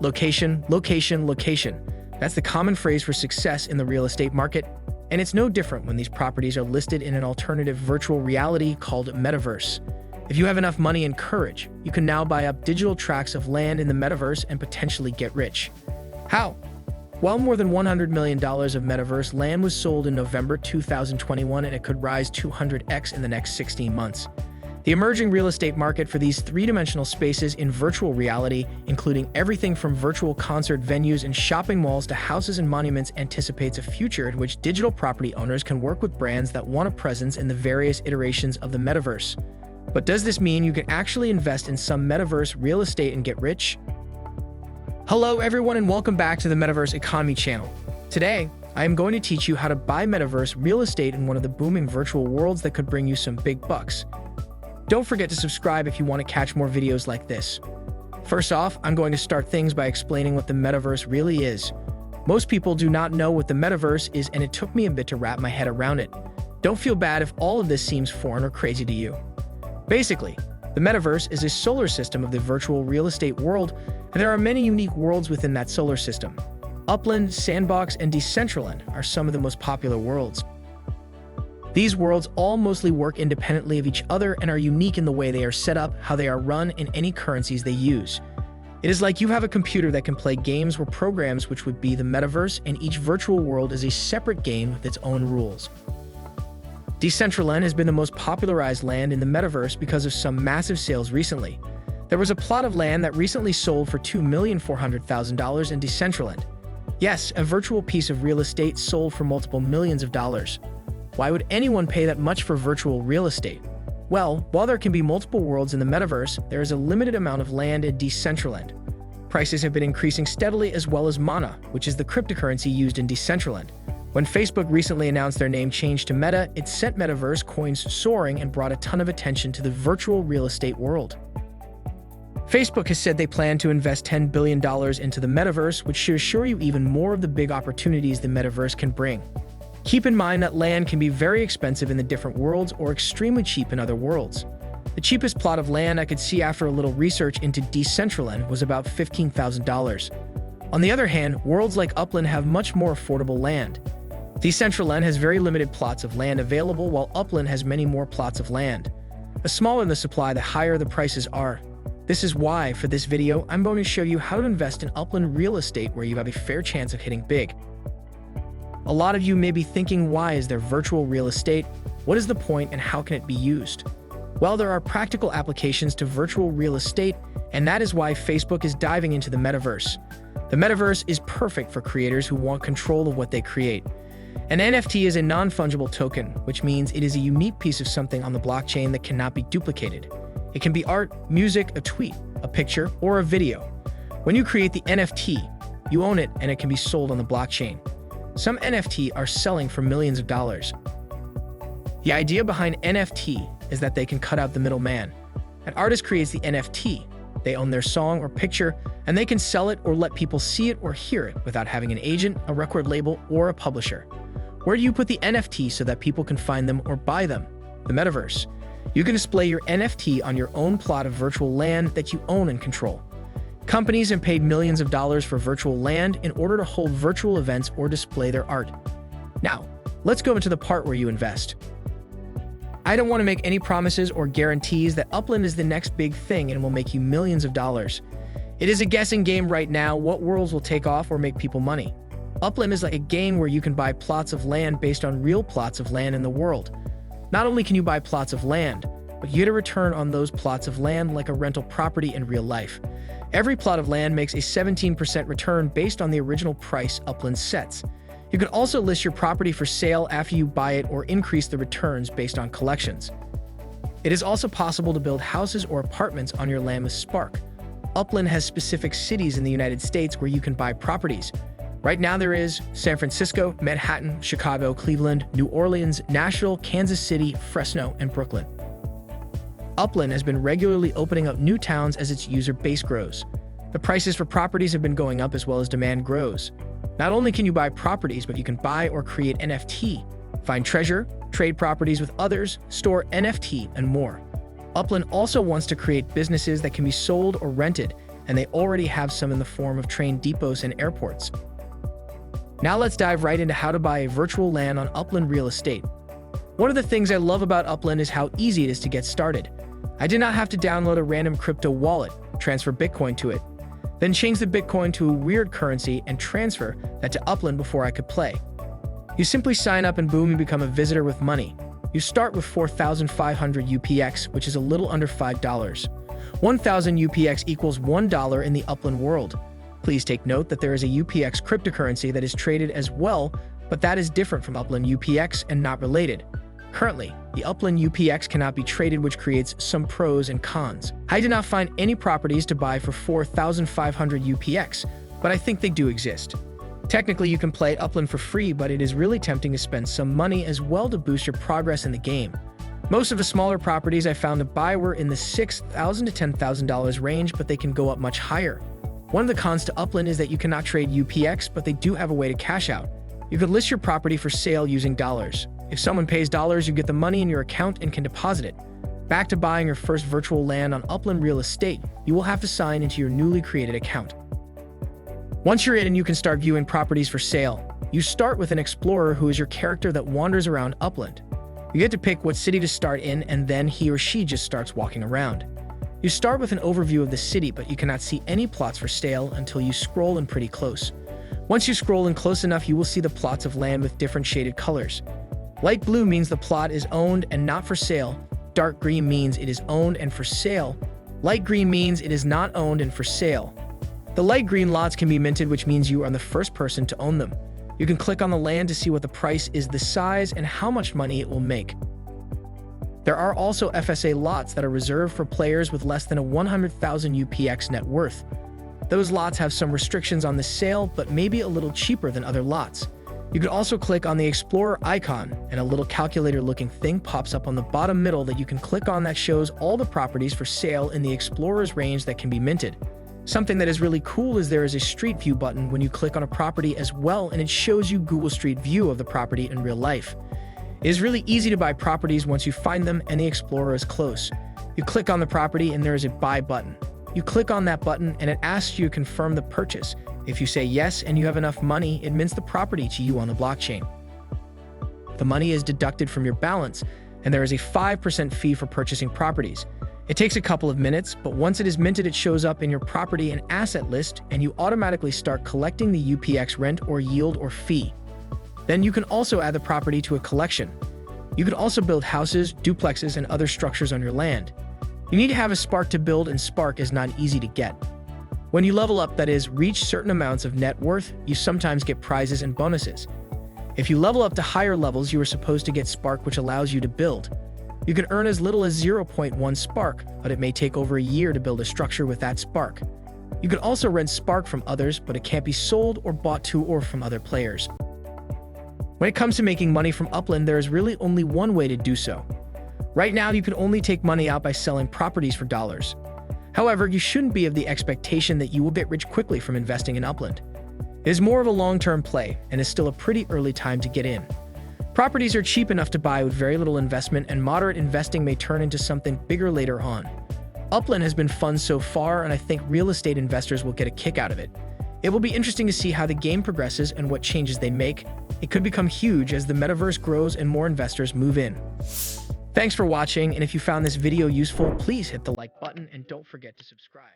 Location, location, location. That's the common phrase for success in the real estate market, and it's no different when these properties are listed in an alternative virtual reality called Metaverse. If you have enough money and courage, you can now buy up digital tracts of land in the Metaverse and potentially get rich. How? Well, more than $100 million of Metaverse land was sold in November 2021, and it could rise 200x in the next 16 months. The emerging real estate market for these three-dimensional spaces in virtual reality, including everything from virtual concert venues and shopping malls to houses and monuments, anticipates a future in which digital property owners can work with brands that want a presence in the various iterations of the Metaverse. But does this mean you can actually invest in some Metaverse real estate and get rich? Hello everyone, and welcome back to the Metaverse Economy channel. Today, I am going to teach you how to buy Metaverse real estate in one of the booming virtual worlds that could bring you some big bucks. Don't forget to subscribe if you want to catch more videos like this. First off, I'm going to start things by explaining what the Metaverse really is. Most people do not know what the Metaverse is, and it took me a bit to wrap my head around it. Don't feel bad if all of this seems foreign or crazy to you. Basically, the Metaverse is a solar system of the virtual real estate world, and there are many unique worlds within that solar system. Upland, Sandbox, and Decentraland are some of the most popular worlds. These worlds all mostly work independently of each other and are unique in the way they are set up, how they are run, and any currencies they use. It is like you have a computer that can play games or programs, which would be the Metaverse, and each virtual world is a separate game with its own rules. Decentraland has been the most popularized land in the Metaverse because of some massive sales recently. There was a plot of land that recently sold for $2,400,000 in Decentraland. Yes, a virtual piece of real estate sold for multiple millions of dollars. Why would anyone pay that much for virtual real estate? Well, while there can be multiple worlds in the Metaverse, there is a limited amount of land in Decentraland. Prices have been increasing steadily, as well as Mana, which is the cryptocurrency used in Decentraland. When Facebook recently announced their name change to Meta, it sent Metaverse coins soaring and brought a ton of attention to the virtual real estate world. Facebook has said they plan to invest $10 billion into the Metaverse, which should assure you even more of the big opportunities the Metaverse can bring. Keep in mind that land can be very expensive in the different worlds or extremely cheap in other worlds. The cheapest plot of land I could see after a little research into Decentraland was about $15,000. On the other hand, worlds like Upland have much more affordable land. Decentraland has very limited plots of land available, while Upland has many more plots of land. The smaller the supply, the higher the prices are. This is why, for this video, I'm going to show you how to invest in Upland real estate where you have a fair chance of hitting big. A lot of you may be thinking, why is there virtual real estate? What is the point and how can it be used? Well, there are practical applications to virtual real estate, and that is why Facebook is diving into the Metaverse. The Metaverse is perfect for creators who want control of what they create. An NFT is a non-fungible token, which means it is a unique piece of something on the blockchain that cannot be duplicated. It can be art, music, a tweet, a picture, or a video. When you create the NFT, you own it and it can be sold on the blockchain. Some NFT are selling for millions of dollars. The idea behind NFT is that they can cut out the middleman. An artist creates the NFT, they own their song or picture, and they can sell it or let people see it or hear it without having an agent, a record label, or a publisher. Where do you put the NFT so that people can find them or buy them? The Metaverse. You can display your NFT on your own plot of virtual land that you own and control. Companies have paid millions of dollars for virtual land in order to hold virtual events or display their art. Now, let's go into the part where you invest. I don't want to make any promises or guarantees that Upland is the next big thing and will make you millions of dollars. It is a guessing game right now what worlds will take off or make people money. Upland is like a game where you can buy plots of land based on real plots of land in the world. Not only can you buy plots of land, but you get a return on those plots of land like a rental property in real life. Every plot of land makes a 17% return based on the original price Upland sets. You can also list your property for sale after you buy it or increase the returns based on collections. It is also possible to build houses or apartments on your land with Spark. Upland has specific cities in the United States where you can buy properties. Right now there is San Francisco, Manhattan, Chicago, Cleveland, New Orleans, Nashville, Kansas City, Fresno, and Brooklyn. Upland has been regularly opening up new towns as its user base grows. The prices for properties have been going up as well as demand grows. Not only can you buy properties, but you can buy or create NFT, find treasure, trade properties with others, store NFT, and more. Upland also wants to create businesses that can be sold or rented, and they already have some in the form of train depots and airports. Now let's dive right into how to buy a virtual land on Upland real estate. One of the things I love about Upland is how easy it is to get started. I did not have to download a random crypto wallet, transfer Bitcoin to it, then change the Bitcoin to a weird currency and transfer that to Upland before I could play. You simply sign up and boom, you become a visitor with money. You start with 4,500 UPX, which is a little under $5. 1,000 UPX equals $1 in the Upland world. Please take note that there is a UPX cryptocurrency that is traded as well, but that is different from Upland UPX and not related. Currently, the Upland UPX cannot be traded, which creates some pros and cons. I did not find any properties to buy for 4,500 UPX, but I think they do exist. Technically, you can play Upland for free, but it is really tempting to spend some money as well to boost your progress in the game. Most of the smaller properties I found to buy were in the $6,000 to $10,000 range, but they can go up much higher. One of the cons to Upland is that you cannot trade UPX, but they do have a way to cash out. You could list your property for sale using dollars. If someone pays dollars, you get the money in your account and can deposit it. Back to buying your first virtual land on Upland real estate, you will have to sign into your newly created account. Once you're in and you can start viewing properties for sale, you start with an explorer who is your character that wanders around Upland. You get to pick what city to start in, and then he or she just starts walking around. You start with an overview of the city, but you cannot see any plots for sale until you scroll in pretty close. Once you scroll in close enough, you will see the plots of land with different shaded colors. Light blue means the plot is owned and not for sale. Dark green means it is owned and for sale. Light green means it is not owned and for sale. The light green lots can be minted, which means you are the first person to own them. You can click on the land to see what the price is, the size, and how much money it will make. There are also FSA lots that are reserved for players with less than a 100,000 UPX net worth. Those lots have some restrictions on the sale, but may be a little cheaper than other lots. You can also click on the Explorer icon, and a little calculator-looking thing pops up on the bottom middle that you can click on that shows all the properties for sale in the Explorer's range that can be minted. Something that is really cool is there is a Street View button when you click on a property as well, and it shows you Google Street View of the property in real life. It is really easy to buy properties once you find them and the Explorer is close. You click on the property and there is a buy button. You click on that button and it asks you to confirm the purchase. If you say yes and you have enough money, it mints the property to you on the blockchain. The money is deducted from your balance, and there is a 5% fee for purchasing properties. It takes a couple of minutes, but once it is minted, it shows up in your property and asset list, and you automatically start collecting the UPX rent or yield or fee. Then you can also add the property to a collection. You can also build houses, duplexes, and other structures on your land. You need to have a Spark to build, and Spark is not easy to get. When you level up, that is, reach certain amounts of net worth, you sometimes get prizes and bonuses. If you level up to higher levels, you are supposed to get Spark, which allows you to build. You can earn as little as 0.1 Spark, but it may take over a year to build a structure with that Spark. You can also rent Spark from others, but it can't be sold or bought to or from other players. When it comes to making money from Upland, there is really only one way to do so. Right now, you can only take money out by selling properties for dollars. However, you shouldn't be of the expectation that you will get rich quickly from investing in Upland. It is more of a long-term play and is still a pretty early time to get in. Properties are cheap enough to buy with very little investment, and moderate investing may turn into something bigger later on. Upland has been fun so far, and I think real estate investors will get a kick out of it. It will be interesting to see how the game progresses and what changes they make. It could become huge as the metaverse grows and more investors move in. Thanks for watching, and if you found this video useful, please hit the like button and don't forget to subscribe.